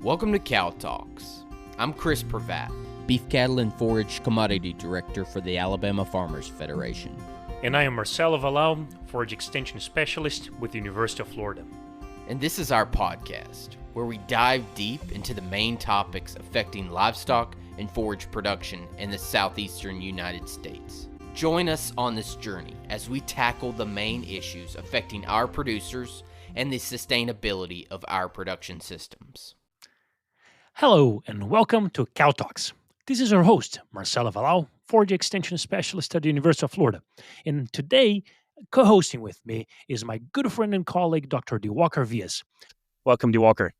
Welcome to Cow Talks. I'm Chris Pravat, Beef Cattle and Forage Commodity Director for the Alabama Farmers Federation. And I am Marcelo Wallau, Forage Extension Specialist with the University of Florida. And this is our podcast, where we dive deep into the main topics affecting livestock and forage production in the southeastern United States. Join us on this journey as we tackle the main issues affecting our producers and the sustainability of our production systems. Hello and welcome to Cow Talks. This is our host, Marcelo Wallau, Forage Extension Specialist at the University of Florida. And today, co-hosting with me is my good friend and colleague, Dr. DeWalker Vias. Welcome, DeWalker.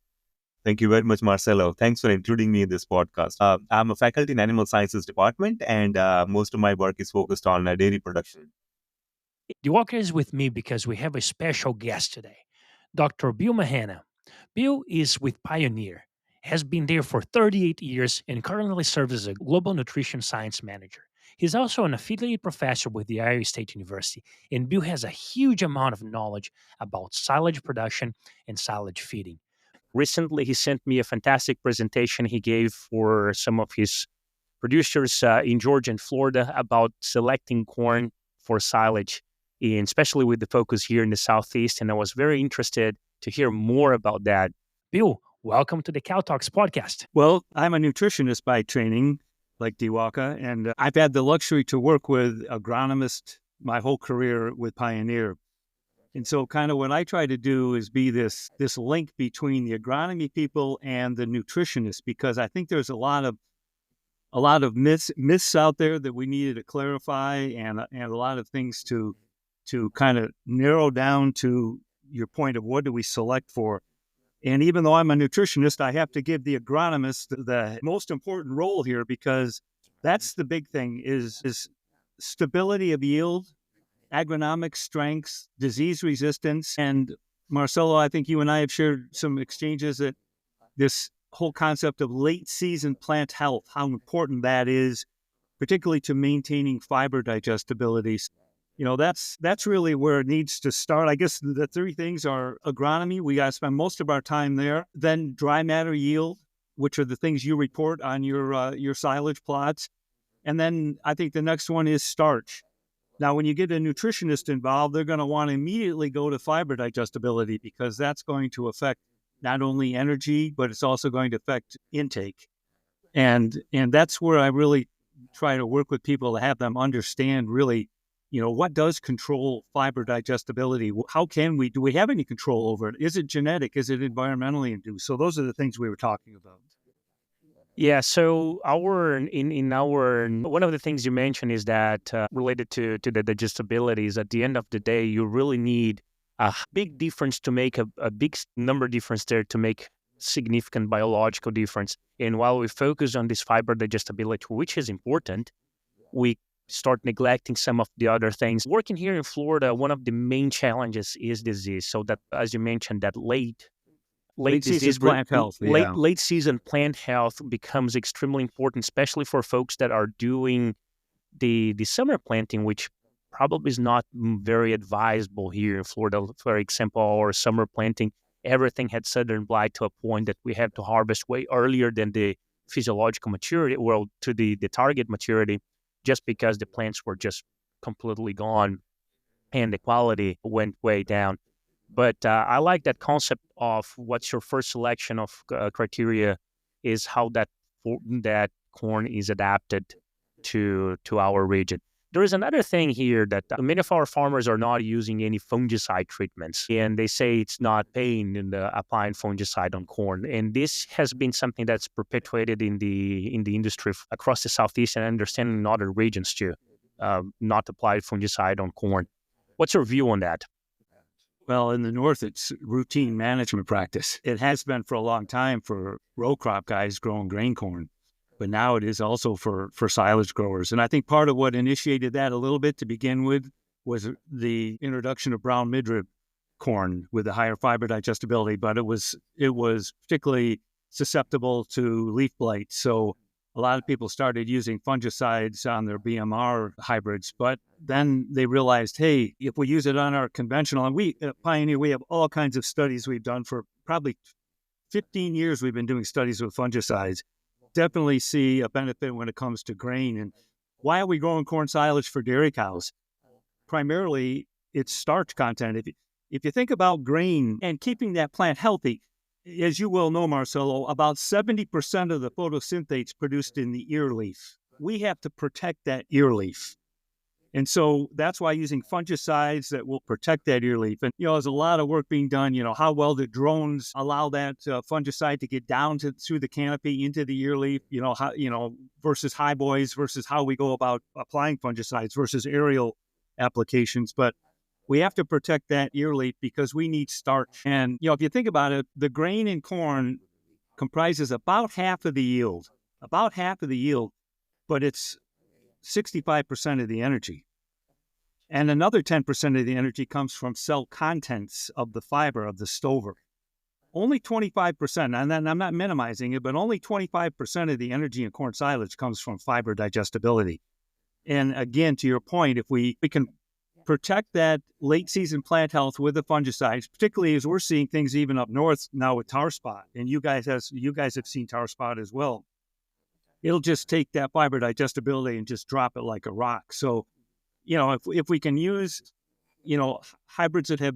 Thank you very much, Marcelo. Thanks for including me in this podcast. I'm a faculty in Animal Sciences department, and most of my work is focused on dairy production. DeWalker is with me because we have a special guest today, Dr. Bill Mahanna. Bill is with Pioneer, has been there for 38 years, and currently serves as a Global Nutrition Science Manager. He's also an affiliate professor with the Iowa State University, and Bill has a huge amount of knowledge about silage production and silage feeding. Recently, he sent me a fantastic presentation he gave for some of his producers in Georgia and Florida about selecting corn for silage, and especially with the focus here in the Southeast, and I was very interested to hear more about that. Bill, welcome to the Cow Talks podcast. Well, I'm a nutritionist by training, like DeWalker, and I've had the luxury to work with agronomists my whole career with Pioneer. And so kind of what I try to do is be this link between the agronomy people and the nutritionists, because I think there's a lot of myths out there that we needed to clarify, and a lot of things to kind of narrow down to your point of what do we select for. And even though I'm a nutritionist, I have to give the agronomist the most important role here, because that's the big thing is stability of yield, agronomic strengths, disease resistance. And Marcelo, I think you and I have shared some exchanges that this whole concept of late season plant health, how important that is, particularly to maintaining fiber digestibility. You know, that's really where it needs to start. I guess the three things are agronomy. We got to spend most of our time there. Then dry matter yield, which are the things you report on your silage plots. And then I think the next one is starch. Now, when you get a nutritionist involved, they're going to want to immediately go to fiber digestibility, because that's going to affect not only energy, but it's also going to affect intake. And that's where I really try to work with people to have them understand really, you know, what does control fiber digestibility? How do we have any control over it? Is it genetic? Is it environmentally induced? So those are the things we were talking about. Yeah, so one of the things you mentioned is that related to the digestibility is at the end of the day, you really need a big difference to make a big number difference there to make significant biological difference. And while we focus on this fiber digestibility, which is important, we start neglecting some of the other things. Working here in Florida, one of the main challenges is disease. So that, as you mentioned, that late season plant health. Yeah. Late season plant health becomes extremely important, especially for folks that are doing the summer planting, which probably is not very advisable here in Florida. For example, our summer planting, everything had southern blight to a point that we had to harvest way earlier than the physiological maturity, well, to the target maturity, just because the plants were just completely gone and the quality went way down. But I like that concept of what's your first selection of criteria is how that corn is adapted to our region. There is another thing here that many of our farmers are not using any fungicide treatments, and they say it's not paying in the applying fungicide on corn. And this has been something that's perpetuated in the industry across the Southeast, and I understand in other regions too, not apply fungicide on corn. What's your view on that? Well, in the North, it's routine management practice. It has been for a long time for row crop guys growing grain corn, but now it is also for silage growers. And I think part of what initiated that a little bit to begin with was the introduction of brown midrib corn with a higher fiber digestibility, but it was particularly susceptible to leaf blight. So a lot of people started using fungicides on their BMR hybrids, but then they realized, hey, if we use it on our conventional, and we at Pioneer, we have all kinds of studies we've done for probably 15 years. We've been doing studies with fungicides. Definitely see a benefit when it comes to grain. And why are we growing corn silage for dairy cows? Primarily, it's starch content. If you think about grain and keeping that plant healthy, as you well know, Marcelo, about 70% of the photosynthate produced in the ear leaf. We have to protect that ear leaf. And so that's why using fungicides that will protect that ear leaf. And, there's a lot of work being done. How well do drones allow that fungicide to get down through the canopy into the ear leaf, versus high boys, versus how we go about applying fungicides versus aerial applications. But we have to protect that ear leaf because we need starch. And, if you think about it, the grain in corn comprises about half of the yield, but it's 65% of the energy. And another 10% of the energy comes from cell contents of the fiber of the stover. Only 25%, and I'm not minimizing it, but only 25% of the energy in corn silage comes from fiber digestibility. And again, to your point, if we can protect that late season plant health with the fungicides, particularly as we're seeing things even up north now with tar spot, and you guys have seen tar spot as well. It'll just take that fiber digestibility and just drop it like a rock. So, if we can use, hybrids that have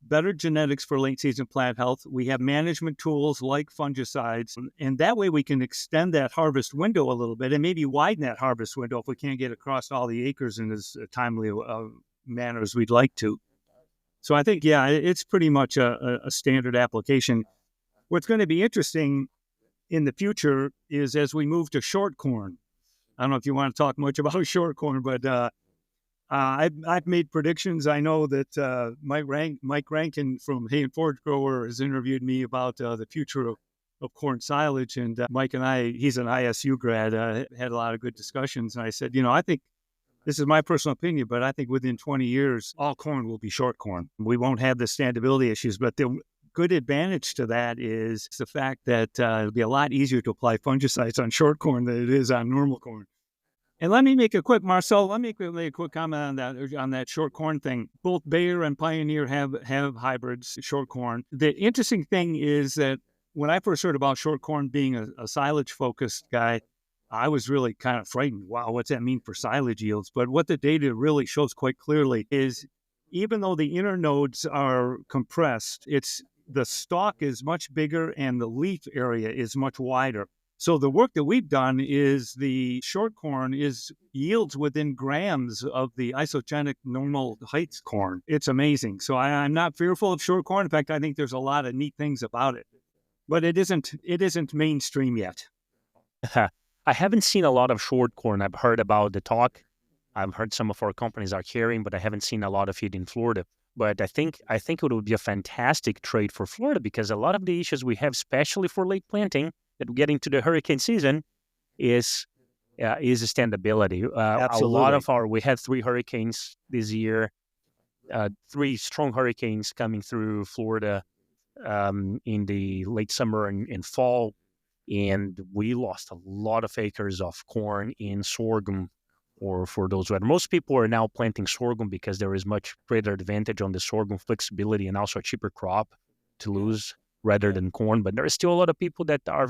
better genetics for late season plant health, we have management tools like fungicides, and that way we can extend that harvest window a little bit and maybe widen that harvest window if we can't get across all the acres in as timely manner as we'd like to. So I think, it's pretty much a standard application. What's going to be interesting in the future is as we move to short corn. I don't know if you want to talk much about short corn, but I've made predictions. I know that Mike Rankin from Hay and Forage Grower has interviewed me about the future of corn silage, and Mike and I, he's an ISU grad, had a lot of good discussions. And I said, I think this is my personal opinion, but I think within 20 years, all corn will be short corn. We won't have the standability issues, but the good advantage to that is the fact that it'll be a lot easier to apply fungicides on short corn than it is on normal corn. And let me make a quick comment on that short corn thing. Both Bayer and Pioneer have hybrids, short corn. The interesting thing is that when I first heard about short corn being a silage-focused guy, I was really kind of frightened. Wow, what's that mean for silage yields? But what the data really shows quite clearly is even though the inner nodes are compressed, the stalk is much bigger and the leaf area is much wider. So the work that we've done is the short corn yields within grams of the isogenic normal height corn. It's amazing. So I'm not fearful of short corn. In fact, I think there's a lot of neat things about it. But it isn't mainstream yet. I haven't seen a lot of short corn. I've heard about the talk. I've heard some of our companies are carrying, but I haven't seen a lot of it in Florida. But I think it would be a fantastic trade for Florida because a lot of the issues we have, especially for late planting, that we get into the hurricane season, is standability. Absolutely. We had 3 hurricanes this year, 3 strong hurricanes coming through Florida in the late summer and fall. And we lost a lot of acres of corn in sorghum, or for those weather. Most people are now planting sorghum because there is much greater advantage on the sorghum flexibility and also a cheaper crop to lose rather than corn. But there are still a lot of people that are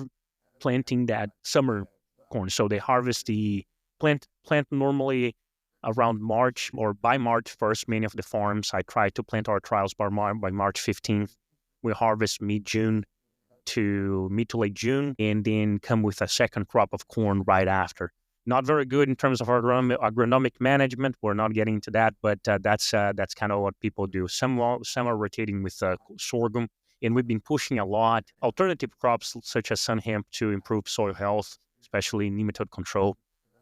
planting that summer corn. So they harvest the plant normally around March or by March 1st. Many of the farms, I try to plant our trials by March 15th. We harvest mid-June to mid to late June, and then come with a second crop of corn right after. Not very good in terms of agronomic management. We're not getting into that, but that's kind of what people do. Some are rotating with sorghum, and we've been pushing a lot alternative crops such as sun hemp to improve soil health, especially nematode control.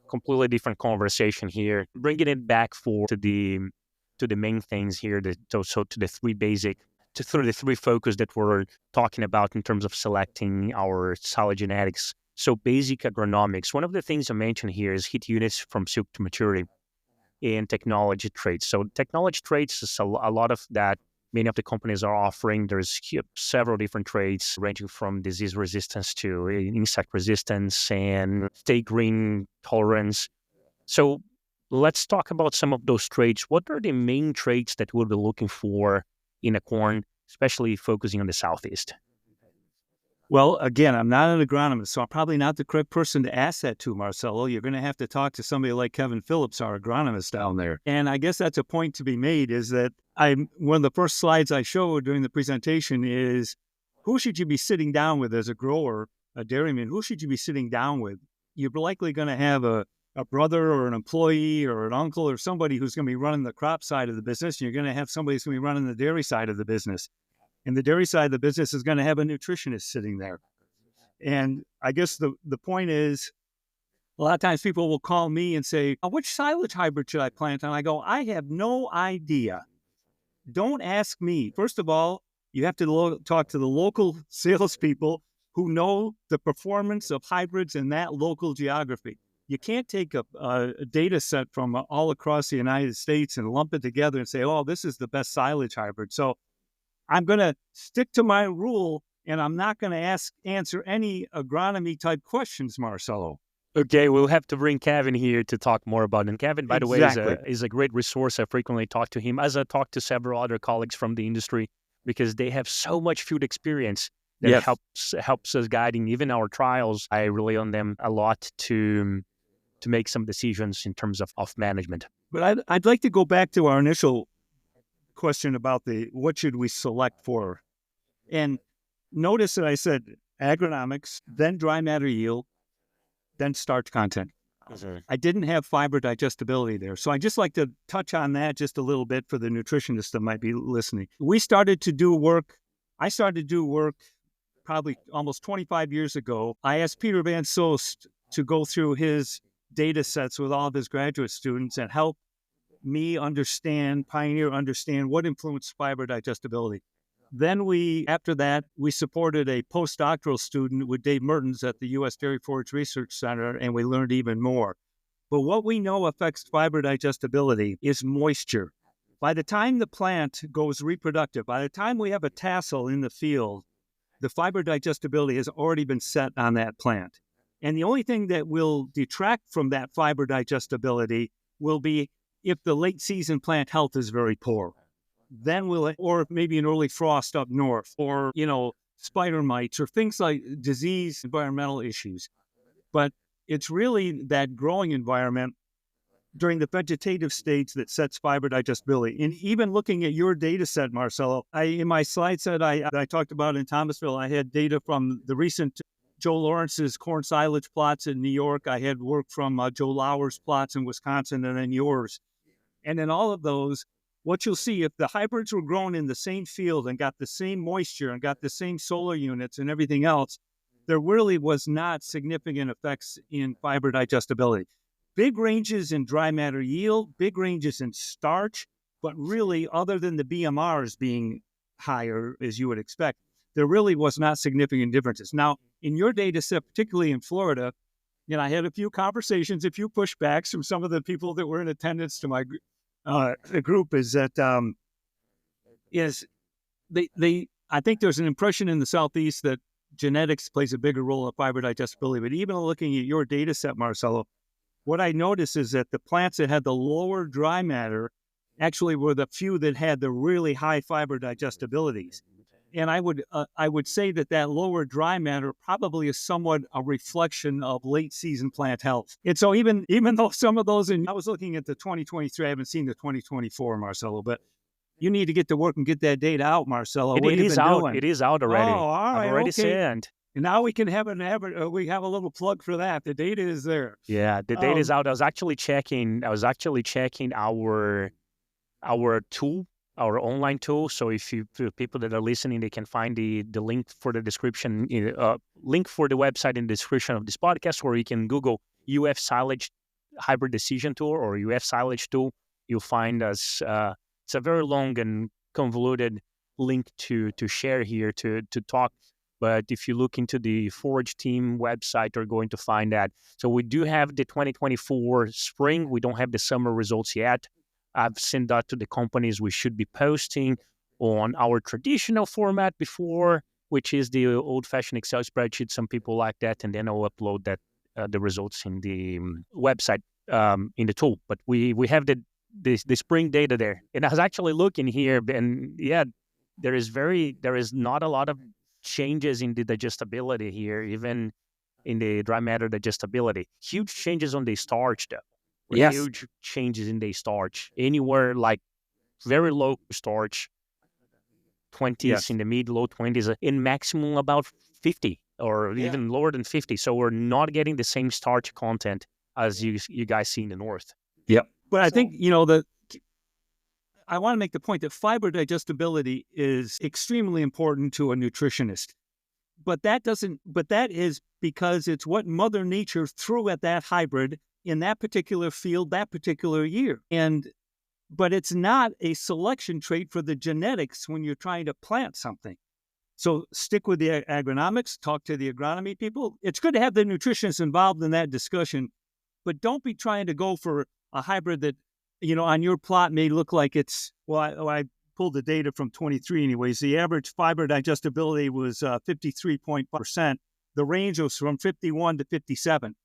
Completely different conversation here. Bringing it back to the main things here. To the 3 focus that we're talking about in terms of selecting our silage genetics. So basic agronomics. One of the things I mentioned here is heat units from silk to maturity and technology traits. So technology traits is a lot of that many of the companies are offering. There's several different traits ranging from disease resistance to insect resistance and stay green tolerance. So let's talk about some of those traits. What are the main traits that we'll be looking for in a corn, especially focusing on the Southeast? Well, again, I'm not an agronomist, so I'm probably not the correct person to ask that to, Marcelo. You're going to have to talk to somebody like Kevin Phillips, our agronomist down there. And I guess that's a point to be made, is that one of the first slides I showed during the presentation is, who should you be sitting down with as a grower, a dairyman? Who should you be sitting down with? You're likely going to have a brother or an employee or an uncle or somebody who's going to be running the crop side of the business. You're going to have somebody who's going to be running the dairy side of the business. And the dairy side of the business is going to have a nutritionist sitting there. And I guess the point is, a lot of times people will call me and say, which silage hybrid should I plant? And I go, I have no idea. Don't ask me. First of all, you have to talk to the local salespeople who know the performance of hybrids in that local geography. You can't take a data set from all across the United States and lump it together and say, oh, this is the best silage hybrid. So I'm going to stick to my rule, and I'm not going to answer any agronomy type questions, Marcelo. Okay, we'll have to bring Kevin here to talk more about it. And Kevin, by the way, is a great resource. I frequently talk to him, as I talk to several other colleagues from the industry, because they have so much field experience that helps us guiding even our trials. I rely on them a lot to make some decisions in terms of management. But I'd like to go back to our initial question about what should we select for. And notice that I said agronomics, then dry matter yield, then starch content. Mm-hmm. I didn't have fiber digestibility there. So I just like to touch on that just a little bit for the nutritionists that might be listening. I started to do work probably almost 25 years ago. I asked Peter Van Soest to go through his data sets with all of his graduate students and help me Pioneer understand what influenced fiber digestibility. Then after that, we supported a postdoctoral student with Dave Mertens at the U.S. Dairy Forage Research Center, and we learned even more. But what we know affects fiber digestibility is moisture. By the time the plant goes reproductive, by the time we have a tassel in the field, the fiber digestibility has already been set on that plant. And the only thing that will detract from that fiber digestibility will be if the late season plant health is very poor. Then or maybe an early frost up north, or, spider mites, or things like disease, environmental issues. But it's really that growing environment during the vegetative stage that sets fiber digestibility. And even looking at your data set, Marcelo, in my slide set I talked about in Thomasville, I had data from the recent Joe Lawrence's corn silage plots in New York. I had work from Joe Lauer's plots in Wisconsin, and then yours. And in all of those, what you'll see, if the hybrids were grown in the same field and got the same moisture and got the same solar units and everything else, there really was not significant effects in fiber digestibility. Big ranges in dry matter yield, big ranges in starch, but really, other than the BMRs being higher, as you would expect, there really was not significant differences. Now, in your data set, particularly in Florida, I had a few conversations, a few pushbacks from some of the people that were in attendance to my group, is that I think there's an impression in the Southeast that genetics plays a bigger role in fiber digestibility. But even looking at your data set, Marcelo, what I noticed is that the plants that had the lower dry matter actually were the few that had the really high fiber digestibilities. And I would say that lower dry matter probably is somewhat a reflection of late season plant health. And so even though some of those, I was looking at the 2023, I haven't seen the 2024, Marcelo, but you need to get to work and get that data out, Marcelo. It is out. It is out already. Oh, all right. I've already okay. sent. And now we can have we have a little plug for that. The data is there. Yeah, the data is out. I was actually checking our tool, our online tool. So if people that are listening, they can find the link for the description, link for the website in the description of this podcast, or you can Google UF Silage Hybrid Decision Tool or UF Silage Tool. You'll find us. It's a very long and convoluted link to share here to talk. But if you look into the Forage Team website, you're going to find that. So we do have the 2024 spring. We don't have the summer results yet. I've sent that to the companies we should be posting. on our traditional format before, which is the old-fashioned Excel spreadsheet. Some people like that, and then I'll upload that the results in the website in the tool. But we have the spring data there, and I was actually looking here, and yeah, there is not a lot of changes in the digestibility here, even in the dry matter digestibility. Huge changes on the starch, though. Yes. Huge changes in the starch. Anywhere like very low starch, 20s Yes. in the mid, low 20s, in maximum about 50 or even lower than 50. So we're not getting the same starch content as you guys see in the north. Yep. But I think, I want to make the point that fiber digestibility is extremely important to a nutritionist. But that is because it's what Mother Nature threw at that hybrid in that particular field, that particular year. But it's not a selection trait for the genetics when you're trying to plant something. So stick with the agronomics, talk to the agronomy people. It's good to have the nutritionists involved in that discussion, but don't be trying to go for a hybrid that, on your plot may look like it's, I pulled the data from 23 anyways. The average fiber digestibility was 53.5%. The range was from 51 to 57.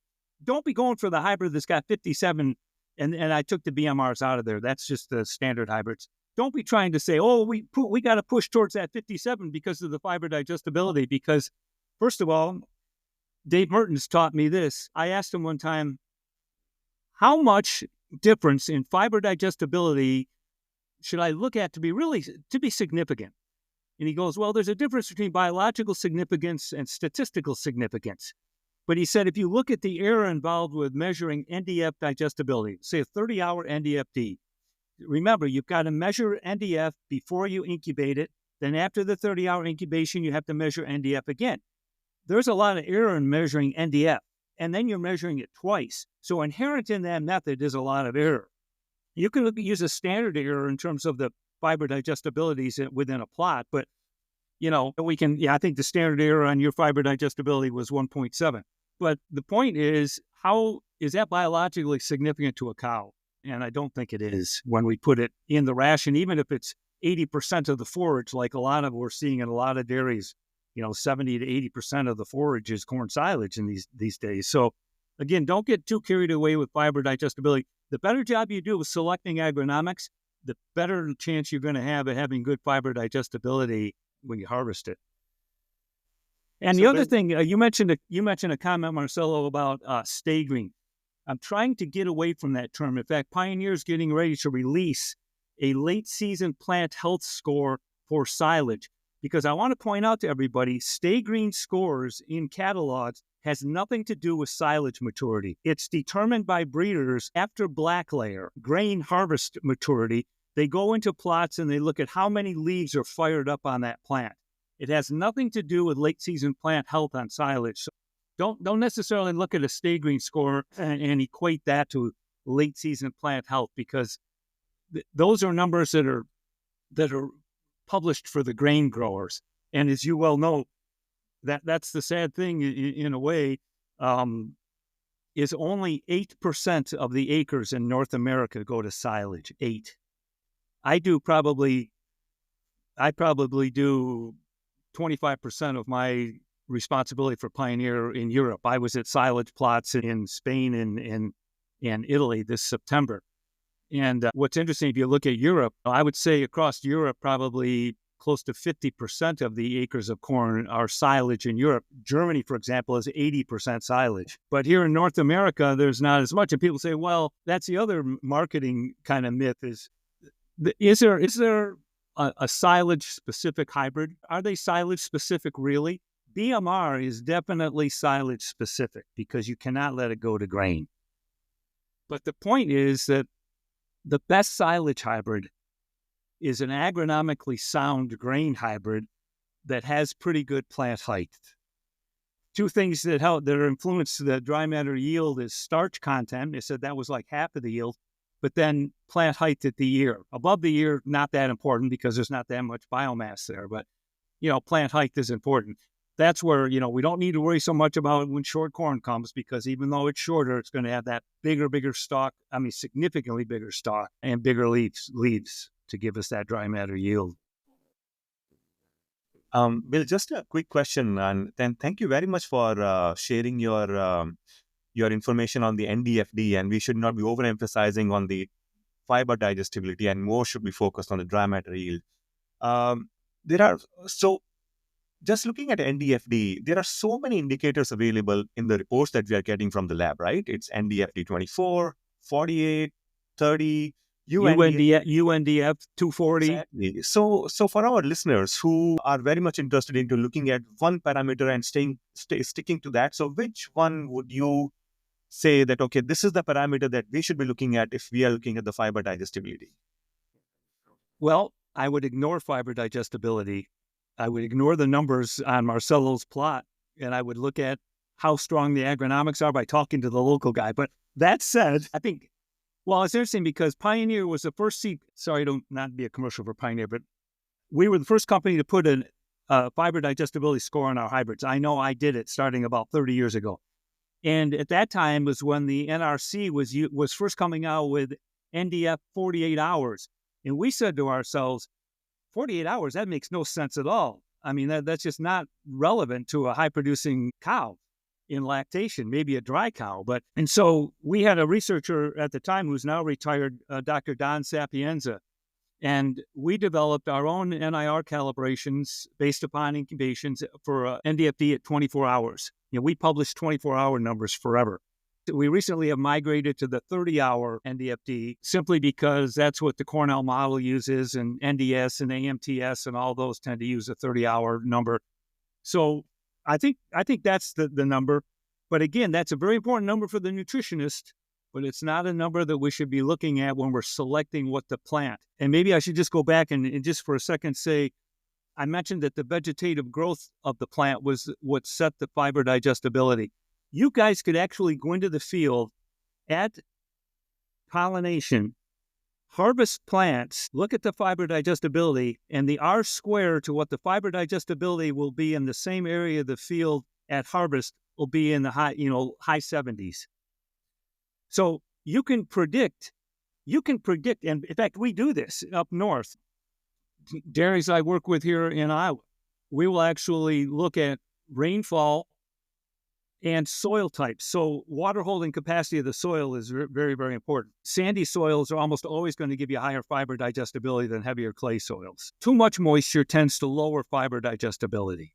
Don't be going for the hybrid that's got 57, and I took the BMRs out of there. That's just the standard hybrids. Don't be trying to say, we got to push towards that 57 because of the fiber digestibility. Because, first of all, Dave Mertens taught me this. I asked him one time, how much difference in fiber digestibility should I look at to be significant? And he goes, well, there's a difference between biological significance and statistical significance. But he said, if you look at the error involved with measuring NDF digestibility, say a 30-hour NDFD, remember, you've got to measure NDF before you incubate it. Then after the 30-hour incubation, you have to measure NDF again. There's a lot of error in measuring NDF, and then you're measuring it twice. So inherent in that method is a lot of error. You can use a standard error in terms of the fiber digestibilities within a plot, but I think the standard error on your fiber digestibility was 1.7. But the point is, how is that biologically significant to a cow? And I don't think it is when we put it in the ration, even if it's 80% of the forage, like we're seeing in a lot of dairies, 70 to 80% of the forage is corn silage in these days. So again, don't get too carried away with fiber digestibility. The better job you do with selecting agronomics, the better chance you're going to have of having good fiber digestibility when you harvest it. And the other thing, you mentioned a comment, Marcelo, about stay green. I'm trying to get away from that term. In fact, Pioneer's getting ready to release a late season plant health score for silage, because I want to point out to everybody, stay green scores in catalogs has nothing to do with silage maturity. It's determined by breeders after black layer, grain harvest maturity. They go into plots and they look at how many leaves are fired up on that plant. It has nothing to do with late season plant health on silage. So don't necessarily look at a stay green score and equate that to late season plant health, because those are numbers that are published for the grain growers. And as you well know, that's the sad thing in a way, is only 8% of the acres in North America go to silage. 8. I probably do 25% of my responsibility for Pioneer in Europe. I was at silage plots in Spain and Italy this September. And what's interesting, if you look at Europe, I would say across Europe, probably close to 50% of the acres of corn are silage in Europe. Germany, for example, is 80% silage. But here in North America, there's not as much. And people say, well, that's the other marketing kind of myth is there a silage-specific hybrid? Are they silage-specific really? BMR is definitely silage-specific because you cannot let it go to grain. But the point is that the best silage hybrid is an agronomically sound grain hybrid that has pretty good plant height. Two things that are influenced the dry matter yield is starch content. They said that was like half of the yield, but then plant height at the ear. Above the ear, not that important because there's not that much biomass there, but plant height is important. That's where, we don't need to worry so much about when short corn comes, because even though it's shorter, it's going to have that bigger stalk, significantly bigger stalk and bigger leaves to give us that dry matter yield. Bill, just a quick question, and then thank you very much for sharing your information on the NDFD, and we should not be overemphasizing on the fiber digestibility, and more should be focused on the dry matter yield. Um, there are so just looking at NDFD, there are so many indicators available in the reports that we are getting from the lab, right? It's NDFD 24, 48, 30, UNDF 240. Exactly. So for our listeners who are very much interested into looking at one parameter and sticking to that, so which one would you say that, okay, this is the parameter that we should be looking at if we are looking at the fiber digestibility? Well, I would ignore fiber digestibility. I would ignore the numbers on Marcelo's plot, and I would look at how strong the agronomics are by talking to the local guy. But that said, I think, well, it's interesting because Pioneer was the first seed. Sorry, don't not be a commercial for Pioneer, but we were the first company to put a fiber digestibility score on our hybrids. I know I did it starting about 30 years ago. And at that time was when the NRC was first coming out with NDF 48 hours. And we said to ourselves, 48 hours, that makes no sense at all. I mean, that's just not relevant to a high-producing cow in lactation, maybe a dry cow. And so we had a researcher at the time who's now retired, Dr. Don Sapienza, and we developed our own NIR calibrations based upon incubations for NDFD at 24 hours. We published 24-hour numbers forever. We recently have migrated to the 30-hour NDFD simply because that's what the Cornell model uses, and NDS and AMTS and all those tend to use a 30-hour number. So I think that's the number. But again, that's a very important number for the nutritionist, but it's not a number that we should be looking at when we're selecting what to plant. And maybe I should just go back and just for a second say, I mentioned that the vegetative growth of the plant was what set the fiber digestibility. You guys could actually go into the field at pollination, harvest plants, look at the fiber digestibility, and the R square to what the fiber digestibility will be in the same area of the field at harvest will be in the high 70s. So you can predict, and in fact, we do this up north. Dairies I work with here in Iowa, we will actually look at rainfall and soil types. So water holding capacity of the soil is very, very important. Sandy soils are almost always going to give you higher fiber digestibility than heavier clay soils. Too much moisture tends to lower fiber digestibility.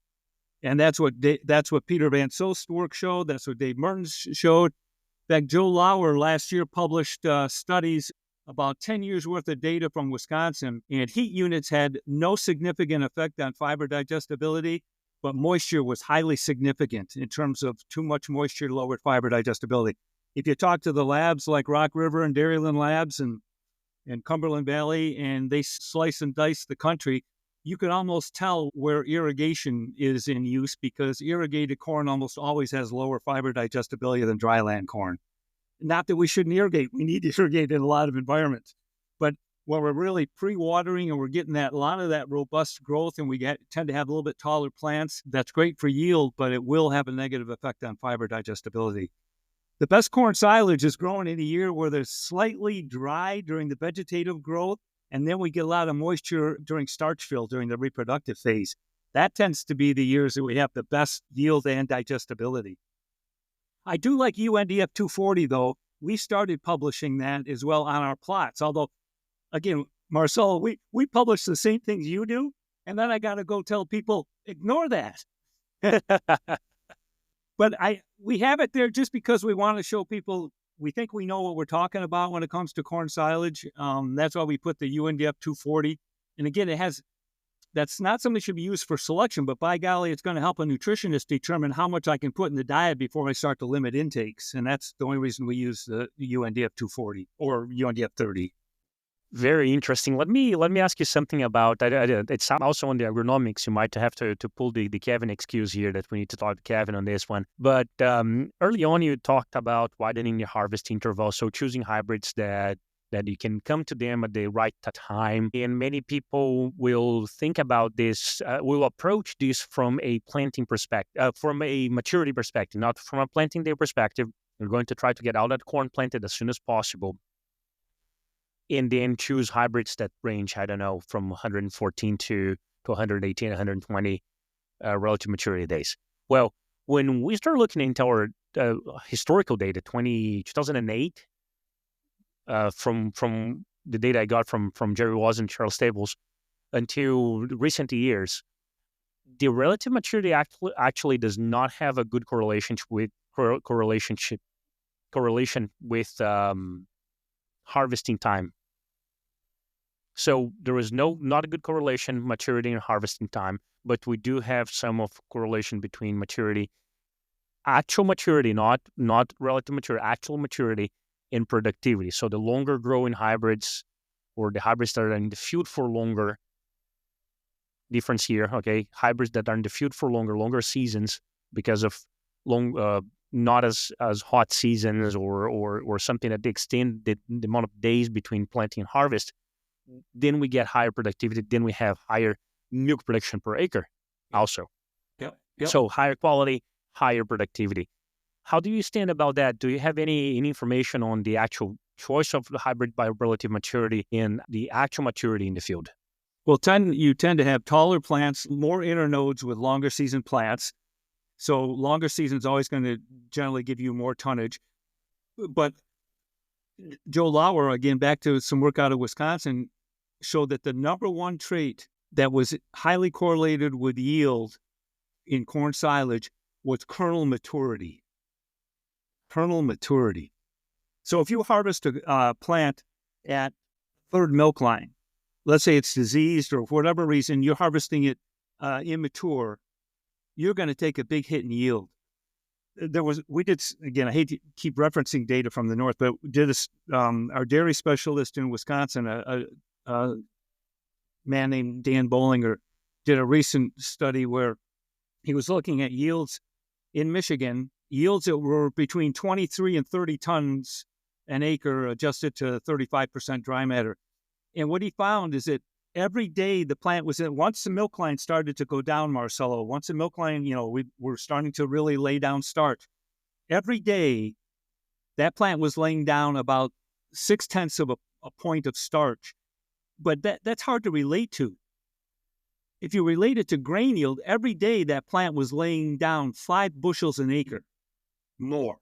And that's what Peter Van Soest's work showed. That's what Dave Mertens showed. In fact, Joe Lauer last year published studies about 10 years worth of data from Wisconsin, and heat units had no significant effect on fiber digestibility, but moisture was highly significant in terms of too much moisture lowered fiber digestibility. If you talk to the labs like Rock River and Dairyland Labs and Cumberland Valley, and they slice and dice the country, you can almost tell where irrigation is in use because irrigated corn almost always has lower fiber digestibility than dryland corn. Not that we shouldn't irrigate. We need to irrigate in a lot of environments. But when we're really pre-watering and we're getting a lot of that robust growth and we tend to have a little bit taller plants, that's great for yield, but it will have a negative effect on fiber digestibility. The best corn silage is grown in a year where there's slightly dry during the vegetative growth, and then we get a lot of moisture during starch fill during the reproductive phase. That tends to be the years that we have the best yield and digestibility. I do like UNDF 240, though. We started publishing that as well on our plots. Although, again, Marcelo, we publish the same things you do, and then I got to go tell people, ignore that. But we have it there just because we want to show people we think we know what we're talking about when it comes to corn silage. That's why we put the UNDF 240. And again, that's not something that should be used for selection, but by golly, it's going to help a nutritionist determine how much I can put in the diet before I start to limit intakes. And that's the only reason we use the UNDF 240 or UNDF 30. Very interesting. Let me ask you something about it's also on the agronomics. You might have to pull the Kevin excuse here that we need to talk to Kevin on this one. But early on, you talked about widening the harvest interval, so choosing hybrids that you can come to them at the right time. And many people will think about this, will approach this from a planting perspective, from a maturity perspective, not from a planting day perspective. We're going to try to get all that corn planted as soon as possible. And then choose hybrids that range, I don't know, from 114 to to 118, 120 relative maturity days. Well, when we start looking into our historical data, 2008, from the data I got from Jerry Was and Charles Stables until recent years, the relative maturity actually does not have a good correlation with harvesting time. So there is not a good correlation, maturity and harvesting time, but we do have some of correlation between maturity, actual maturity, not relative maturity, actual maturity and productivity. So the longer growing hybrids, or the hybrids that are in the field for longer, difference here, okay? Hybrids that are in the field for longer seasons because of not as hot seasons or something that extend the amount of days between planting and harvest, then we get higher productivity, then we have higher milk production per acre also. Yep. So higher quality, higher productivity. How do you stand about that? Do you have any information on the actual choice of the hybrid by relative maturity and the actual maturity in the field? Well, you tend to have taller plants, more internodes with longer season plants. So longer season is always going to generally give you more tonnage. But Joe Lauer, again, back to some work out of Wisconsin, showed that the number one trait that was highly correlated with yield in corn silage was kernel maturity. Kernel maturity. So if you harvest a plant at third milk line, let's say it's diseased or for whatever reason, you're harvesting it immature, you're going to take a big hit in yield. We did, again, I hate to keep referencing data from the north, but we did our dairy specialist in Wisconsin, a man named Dan Bollinger, did a recent study where he was looking at yields in Michigan, yields that were between 23 and 30 tons an acre adjusted to 35% dry matter. And what he found is that every day the plant was in, once the milk line started to go down, Marcelo, once the milk line, we were starting to really lay down starch. Every day that plant was laying down about 0.6 of a point of starch. But that's hard to relate to. If you relate it to grain yield, every day that plant was laying down 5 bushels an acre more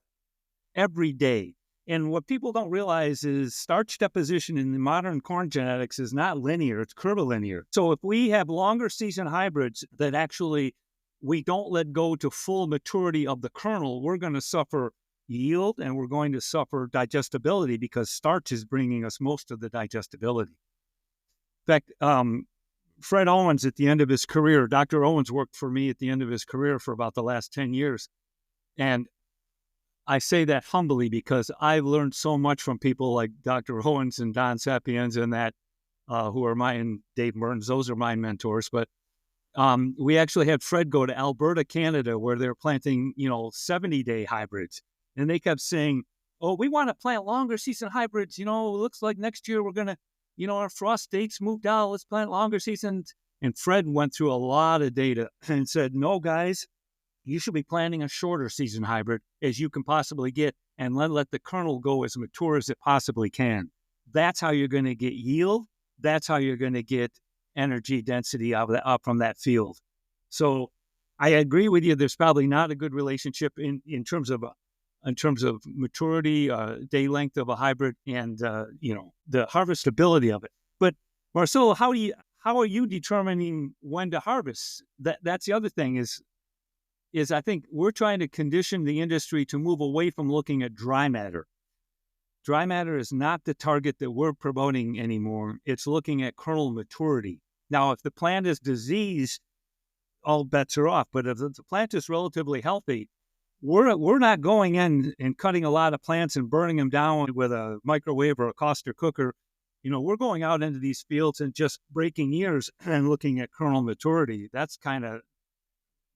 every day. And what people don't realize is starch deposition in the modern corn genetics is not linear, it's curvilinear. So if we have longer season hybrids that actually we don't let go to full maturity of the kernel, we're going to suffer yield and we're going to suffer digestibility because starch is bringing us most of the digestibility. In fact, Fred Owens at the end of his career, Dr. Owens worked for me at the end of his career for about the last 10 years. And I say that humbly because I've learned so much from people like Dr. Owens and Don Sapiens and that, who are and Dave Mertens, those are my mentors. But we actually had Fred go to Alberta, Canada, where they're planting, 70-day hybrids. And they kept saying, oh, we want to plant longer season hybrids. It looks like next year we're going to, our frost dates moved out. Let's plant longer seasons. And Fred went through a lot of data and said, no, guys, you should be planting a shorter season hybrid as you can possibly get and let the kernel go as mature as it possibly can. That's how you're going to get yield. That's how you're going to get energy density up from that field. So I agree with you. There's probably not a good relationship in terms of maturity, day length of a hybrid, and the harvestability of it. But Marcelo, how are you determining when to harvest? That's the other thing is I think we're trying to condition the industry to move away from looking at dry matter. Dry matter is not the target that we're promoting anymore. It's looking at kernel maturity. Now, if the plant is diseased, all bets are off. But if the plant is relatively healthy, we're not going in and cutting a lot of plants and burning them down with a microwave or a Coster cooker. We're going out into these fields and just breaking ears and looking at kernel maturity. That's kind of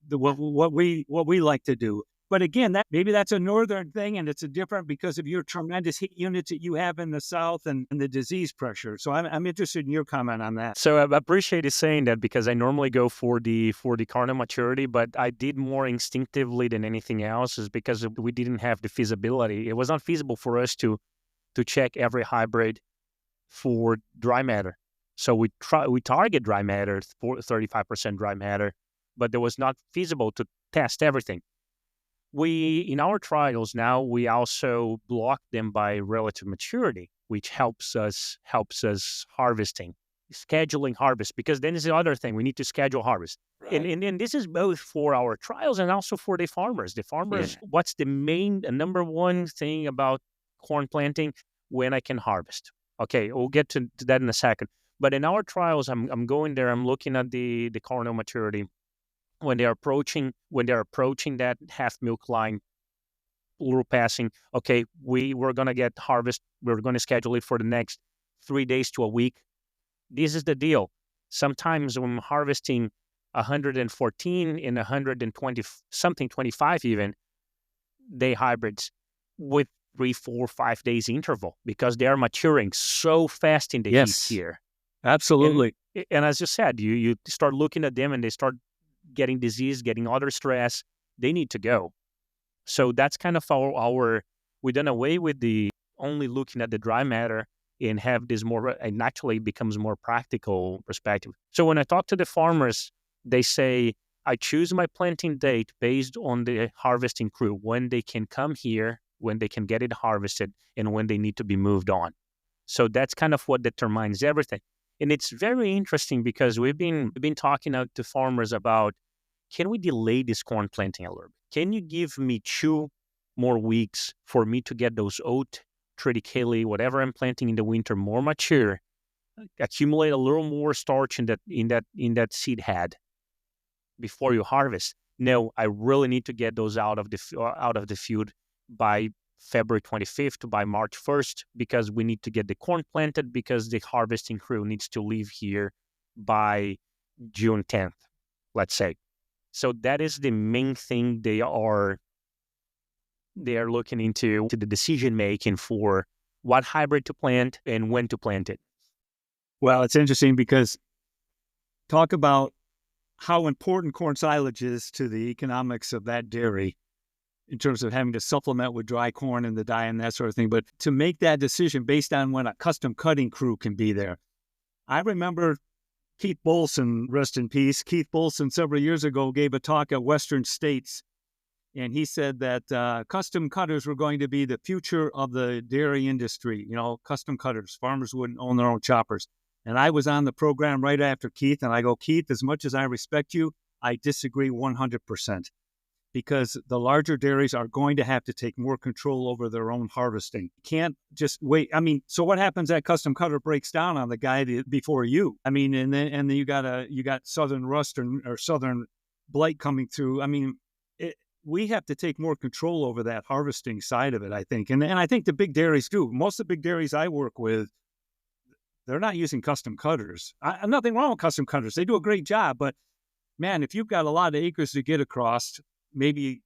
what we like to do. But again, maybe that's a northern thing, and it's a different because of your tremendous heat units that you have in the south and the disease pressure. So I'm interested in your comment on that. So I appreciate you saying that because I normally go for the kernel maturity, but I did more instinctively than anything else is because we didn't have the feasibility. It was not feasible for us to check every hybrid for dry matter. So we target dry matter, 35% dry matter, but it was not feasible to test everything. In our trials now, we also block them by relative maturity, which helps us harvesting, scheduling harvest, because then is the other thing, we need to schedule harvest. Right. And this is both for our trials and also for the farmers. What's the number one thing about corn planting? When I can harvest. Okay, we'll get to that in a second. But in our trials, I'm going there, I'm looking at the kernel maturity. When they're approaching that half milk line, little passing, okay, we're going to get harvest. We're going to schedule it for the next 3 days to a week. This is the deal. Sometimes when I'm harvesting 114 and 120, something 25 even, day hybrids with 3, 4, 5 days interval, because they are maturing so fast in the heat here. Absolutely. And as you said, you start looking at them and they start getting disease, getting other stress. They need to go. So that's kind of we done away with the only looking at the dry matter and have this more, and actually becomes more practical perspective. So when I talk to the farmers, they say, I choose my planting date based on the harvesting crew, when they can come here, when they can get it harvested, and when they need to be moved on. So that's kind of what determines everything. And it's very interesting because we've been talking out to farmers about, can we delay this corn planting a little bit? Can you give me 2 more weeks for me to get those oat, triticale, whatever I'm planting in the winter, more mature, accumulate a little more starch in that seed head before you harvest? No, I really need to get those out of the field by February 25th, by March 1st, because we need to get the corn planted, because the harvesting crew needs to leave here by June 10th, let's say. So that is the main thing they are looking into the decision making for what hybrid to plant and when to plant it. Well, it's interesting because talk about how important corn silage is to the economics of that dairy in terms of having to supplement with dry corn and the dye and that sort of thing. But to make that decision based on when a custom cutting crew can be there. I remember Keith Bolson, rest in peace. Keith Bolson several years ago gave a talk at Western States, and he said that custom cutters were going to be the future of the dairy industry. You know, custom cutters. Farmers wouldn't own their own choppers. And I was on the program right after Keith, and I go, Keith, as much as I respect you, I disagree 100%. Because the larger dairies are going to have to take more control over their own harvesting. Can't just wait. I mean, so what happens? That custom cutter breaks down on the guy before you. I mean, and then you got southern rust or southern blight coming through. I mean, we have to take more control over that harvesting side of it, I think. And I think the big dairies do. Most of the big dairies I work with, they're not using custom cutters. Nothing wrong with custom cutters. They do a great job. But man, if you've got a lot of acres to get across, maybe,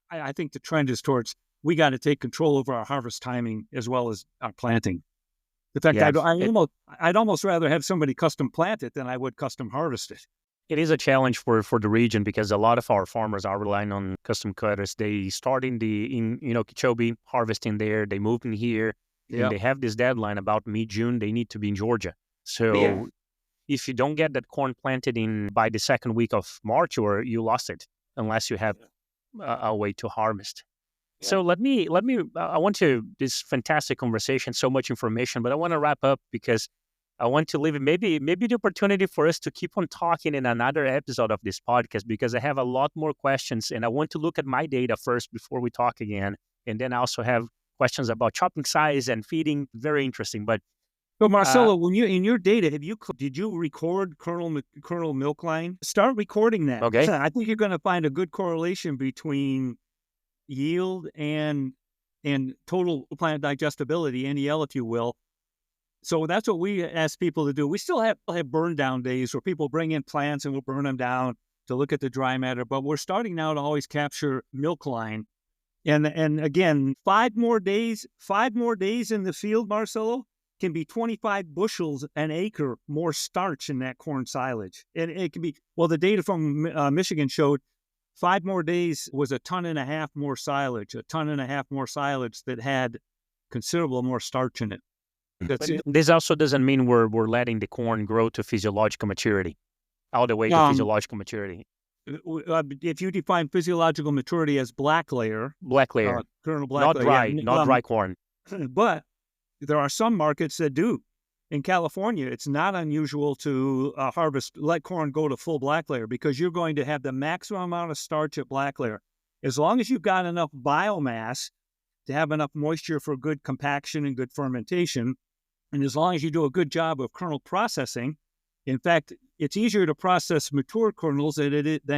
I think the trend is towards, we got to take control over our harvest timing as well as our planting. In fact, yes. I'd almost rather have somebody custom plant it than I would custom harvest it. It is a challenge for the region because a lot of our farmers are relying on custom cutters. They start in Kichobe harvesting there. They move in here. Yep. And they have this deadline about mid-June. They need to be in Georgia. So if you don't get that corn planted in by the second week of March, or you lost it, unless you have a way to harvest. Yeah. So I want to, this fantastic conversation, so much information, but I want to wrap up because I want to leave it, maybe the opportunity for us to keep on talking in another episode of this podcast, because I have a lot more questions and I want to look at my data first before we talk again. And then I also have questions about chopping size and feeding. Very interesting. But so Marcelo, when you in your data, did you record kernel milk line? Start recording that. Okay. I think you're going to find a good correlation between yield and total plant digestibility, NEL, if you will. So that's what we ask people to do. We still have burn down days where people bring in plants and we'll burn them down to look at the dry matter. But we're starting now to always capture milk line. And again, 5 more days in the field, Marcelo, can be 25 bushels an acre more starch in that corn silage. And it can be, well, the data from Michigan showed 5 more days was 1.5 tons more silage, 1.5 tons more silage that had considerable more starch in it. That's But it. this also doesn't mean we're letting the corn grow to physiological maturity, all the way to Um, physiological maturity. If you define physiological maturity as black layer, Black layer, kernel black not layer, dry, yeah, not dry corn. but there are some markets that do. In California, it's not unusual to let corn go to full black layer because you're going to have the maximum amount of starch at black layer. As long as you've got enough biomass to have enough moisture for good compaction and good fermentation, and as long as you do a good job of kernel processing, in fact, it's easier to process mature kernels than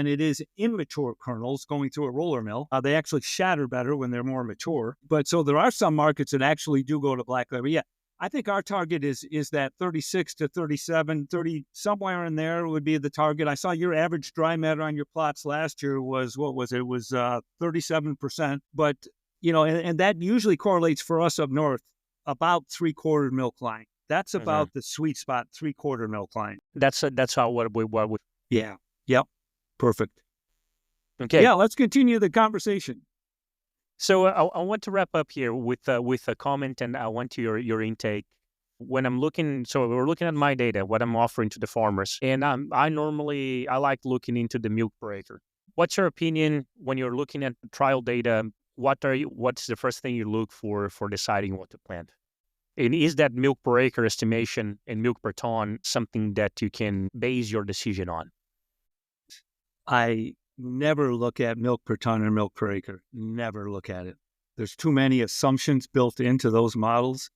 it is immature kernels going through a roller mill. They actually shatter better when they're more mature. But so there are some markets that actually do go to black layer. Yeah, I think our target is that 36 to 37, 30, somewhere in there would be the target. I saw your average dry matter on your plots last year was, what was it? It was 37%. But, and that usually correlates for us up north about 3/4 milk line. That's about the sweet spot, 3/4 milk line. That's how what we. Yeah. Yep. Perfect. Okay. Yeah, let's continue the conversation. So I want to wrap up here with a comment, and I want to your intake. When I'm looking, so we're looking at my data, what I'm offering to the farmers, and I like looking into the milk per acre. What's your opinion when you're looking at trial data? What's the first thing you look for deciding what to plant? And is that milk per acre estimation and milk per ton something that you can base your decision on? I never look at milk per ton or milk per acre. Never look at it. There's too many assumptions built into those models.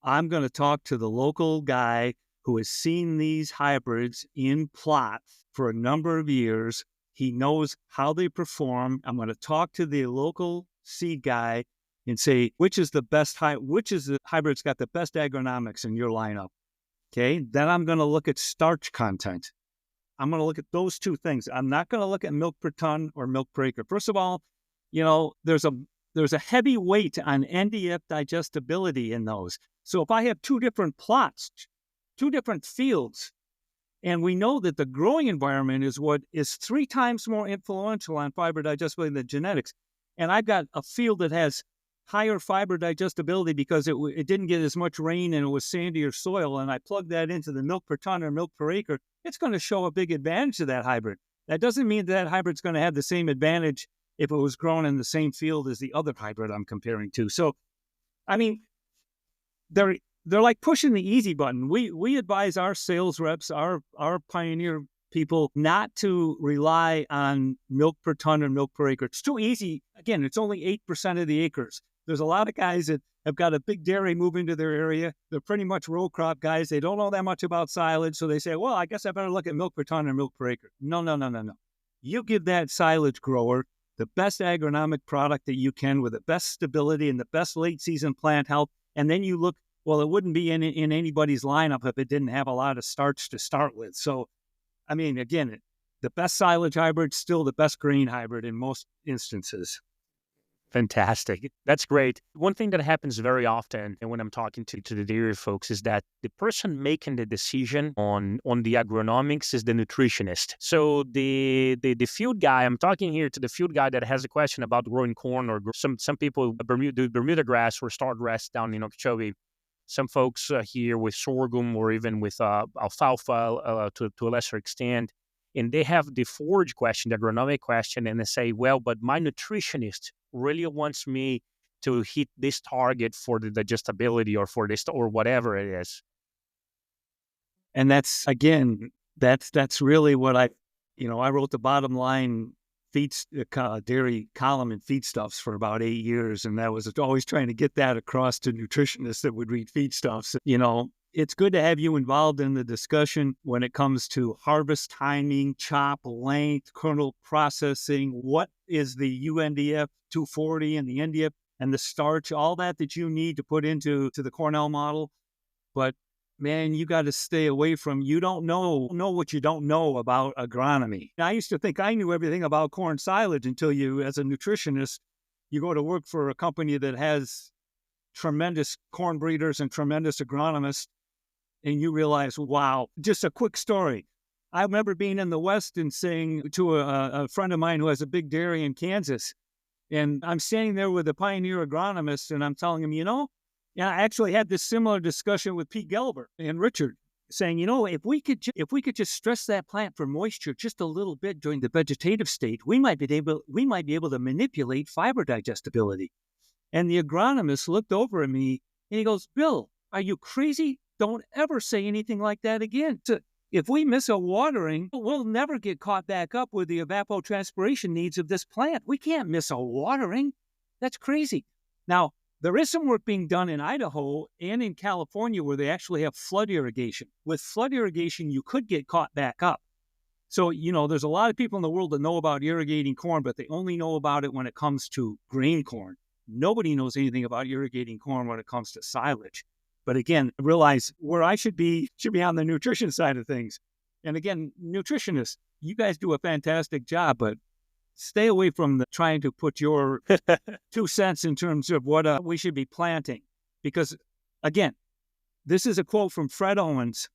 I'm going to talk to the local guy who has seen these hybrids in plots for a number of years. He knows how they perform. I'm going to talk to the local seed guy and say, which is the hybrid's got the best agronomics in your lineup? Okay. Then I'm going to look at starch content. I'm going to look at those two things. I'm not going to look at milk per ton or milk per acre. First of all, there's a heavy weight on NDF digestibility in those. So if I have two different plots, two different fields, and we know that the growing environment is what is 3 times more influential on fiber digestibility than genetics, and I've got a field that has higher fiber digestibility because it didn't get as much rain and it was sandier soil, and I plug that into the milk per ton or milk per acre, it's going to show a big advantage to that hybrid. That doesn't mean that hybrid's going to have the same advantage if it was grown in the same field as the other hybrid I'm comparing to. So, I mean, they're like pushing the easy button. We advise our sales reps, our pioneer people, not to rely on milk per ton or milk per acre. It's too easy. Again, it's only 8% of the acres. There's a lot of guys that have got a big dairy move into their area. They're pretty much row crop guys. They don't know that much about silage. So they say, well, I guess I better look at milk per ton or milk per acre. No. You give that silage grower the best agronomic product that you can with the best stability and the best late season plant health. And then you look, well, it wouldn't be in anybody's lineup if it didn't have a lot of starch to start with. So, I mean, again, the best silage hybrid, still the best grain hybrid in most instances. Fantastic. That's great. One thing that happens very often, and when I'm talking to the dairy folks, is that the person making the decision on the agronomics is the nutritionist. So the field guy, I'm talking here to the field guy that has a question about growing corn, or some people do Bermuda grass or star grass down in Okeechobee. Some folks here with sorghum or even with alfalfa to a lesser extent. And they have the forage question, the agronomic question, and they say, well, but my nutritionist really wants me to hit this target for the digestibility or for this or whatever it is. And that's really what I wrote the bottom line dairy column in feedstuffs for about 8 years. And that was always trying to get that across to nutritionists that would read feedstuffs. It's good to have you involved in the discussion when it comes to harvest timing, chop length, kernel processing. What is the UNDF 240 and the NDF and the starch, all that you need to put into the Cornell model. But man, you got to stay away from, you don't know what you don't know about agronomy. I used to think I knew everything about corn silage until you, as a nutritionist, you go to work for a company that has tremendous corn breeders and tremendous agronomists, and you realize, wow. Just a quick story. I remember being in the West and saying to a friend of mine who has a big dairy in Kansas, and I'm standing there with a pioneer agronomist, and I'm telling him, And I actually had this similar discussion with Pete Gelber and Richard, saying, if we could just stress that plant for moisture just a little bit during the vegetative state, we might be able to manipulate fiber digestibility. And the agronomist looked over at me and he goes, "Bill, are you crazy? Don't ever say anything like that again. If we miss a watering, we'll never get caught back up with the evapotranspiration needs of this plant. We can't miss a watering. That's crazy." Now, there is some work being done in Idaho and in California where they actually have flood irrigation. With flood irrigation, you could get caught back up. So, there's a lot of people in the world that know about irrigating corn, but they only know about it when it comes to grain corn. Nobody knows anything about irrigating corn when it comes to silage. But again, realize where I should be on the nutrition side of things. And again, nutritionists, you guys do a fantastic job, but stay away from trying to put your 2 cents in terms of what we should be planting. Because, again, this is a quote from Fred Owens.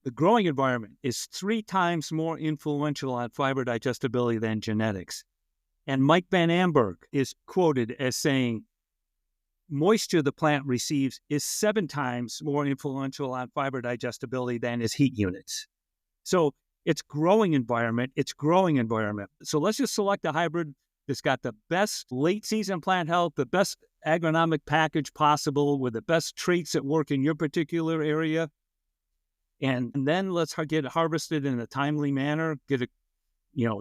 The growing environment is 3 times more influential on fiber digestibility than genetics. And Mike Van Amberg is quoted as saying, moisture the plant receives is 7 times more influential on fiber digestibility than its heat units. So it's growing environment. So let's just select a hybrid that's got the best late season plant health, the best agronomic package possible with the best traits that work in your particular area. And then let's get it harvested in a timely manner, get it,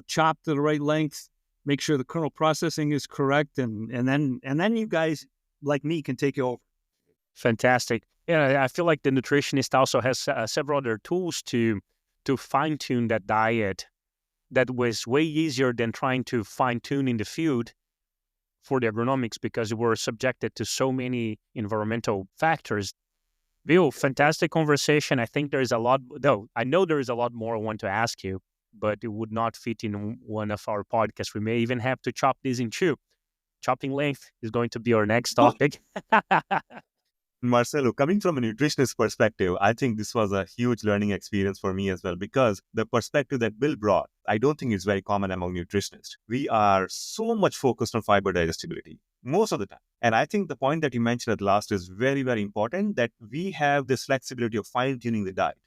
chopped to the right length, make sure the kernel processing is correct. And then you guys like me can take you over. Fantastic. Yeah, I feel like the nutritionist also has several other tools to fine-tune that diet that was way easier than trying to fine-tune in the field for the agronomics because we're subjected to so many environmental factors. Bill, fantastic conversation. I think there's a lot, though, I know there is a lot more I want to ask you, but it would not fit in one of our podcasts. We may even have to chop this in two. Chopping length is going to be our next topic. Marcelo, coming from a nutritionist perspective, I think this was a huge learning experience for me as well, because the perspective that Bill brought, I don't think it's very common among nutritionists. We are so much focused on fiber digestibility most of the time. And I think the point that you mentioned at last is very, very important, that we have this flexibility of fine-tuning the diet.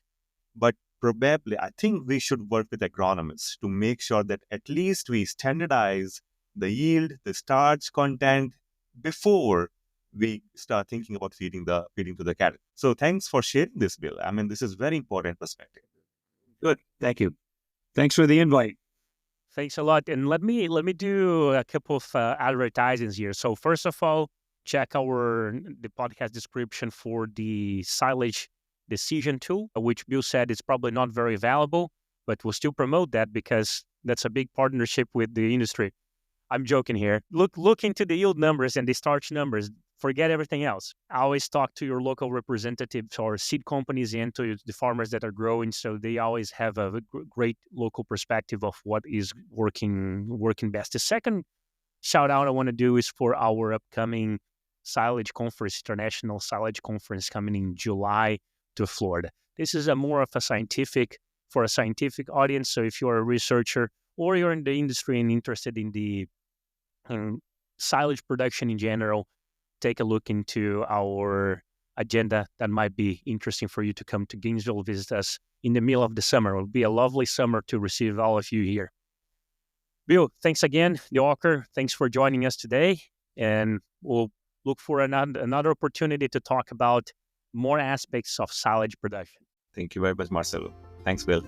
But probably, I think we should work with agronomists to make sure that at least we standardize the yield, the starch content before we start thinking about feeding to the cattle. So thanks for sharing this, Bill. I mean, this is very important perspective. Good. Thank you. Thanks for the invite. Thanks a lot. And let me do a couple of advertisements here. So first of all, check the podcast description for the silage decision tool, which Bill said is probably not very valuable, but we'll still promote that because that's a big partnership with the industry. I'm joking here. Look into the yield numbers and the starch numbers. Forget everything else. I always talk to your local representatives or seed companies and to the farmers that are growing, so they always have a great local perspective of what is working best. The second shout out I want to do is for our upcoming Silage Conference, International Silage Conference coming in July to Florida. This is more of a scientific audience. So if you're a researcher or you're in the industry and interested in the silage production in general, take a look into our agenda. That might be interesting for you to come to Gainesville, visit us in the middle of the summer. It will be a lovely summer to receive all of you here. Bill, thanks again. Walker, thanks for joining us today. And we'll look for another opportunity to talk about more aspects of silage production. Thank you very much, Marcelo. Thanks, Bill.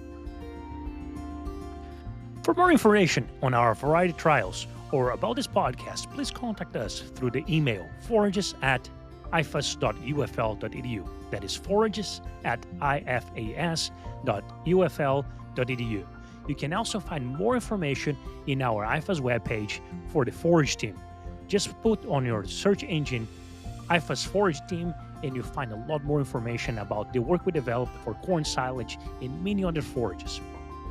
For more information on our variety trials or about this podcast, please contact us through the email forages@ifas.ufl.edu. That is forages@ifas.ufl.edu. You can also find more information in our IFAS webpage for the forage team. Just put on your search engine IFAS forage team and you'll find a lot more information about the work we developed for corn silage and many other forages.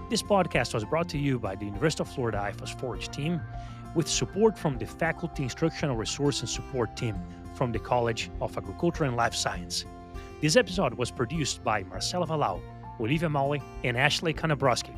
This podcast was brought to you by the University of Florida IFAS forage team with support from the Faculty Instructional Resource and Support team from the College of Agriculture and Life Science. This episode was produced by Marcelo Wallau, Olivia Maury, and Ashley Kanabrowski.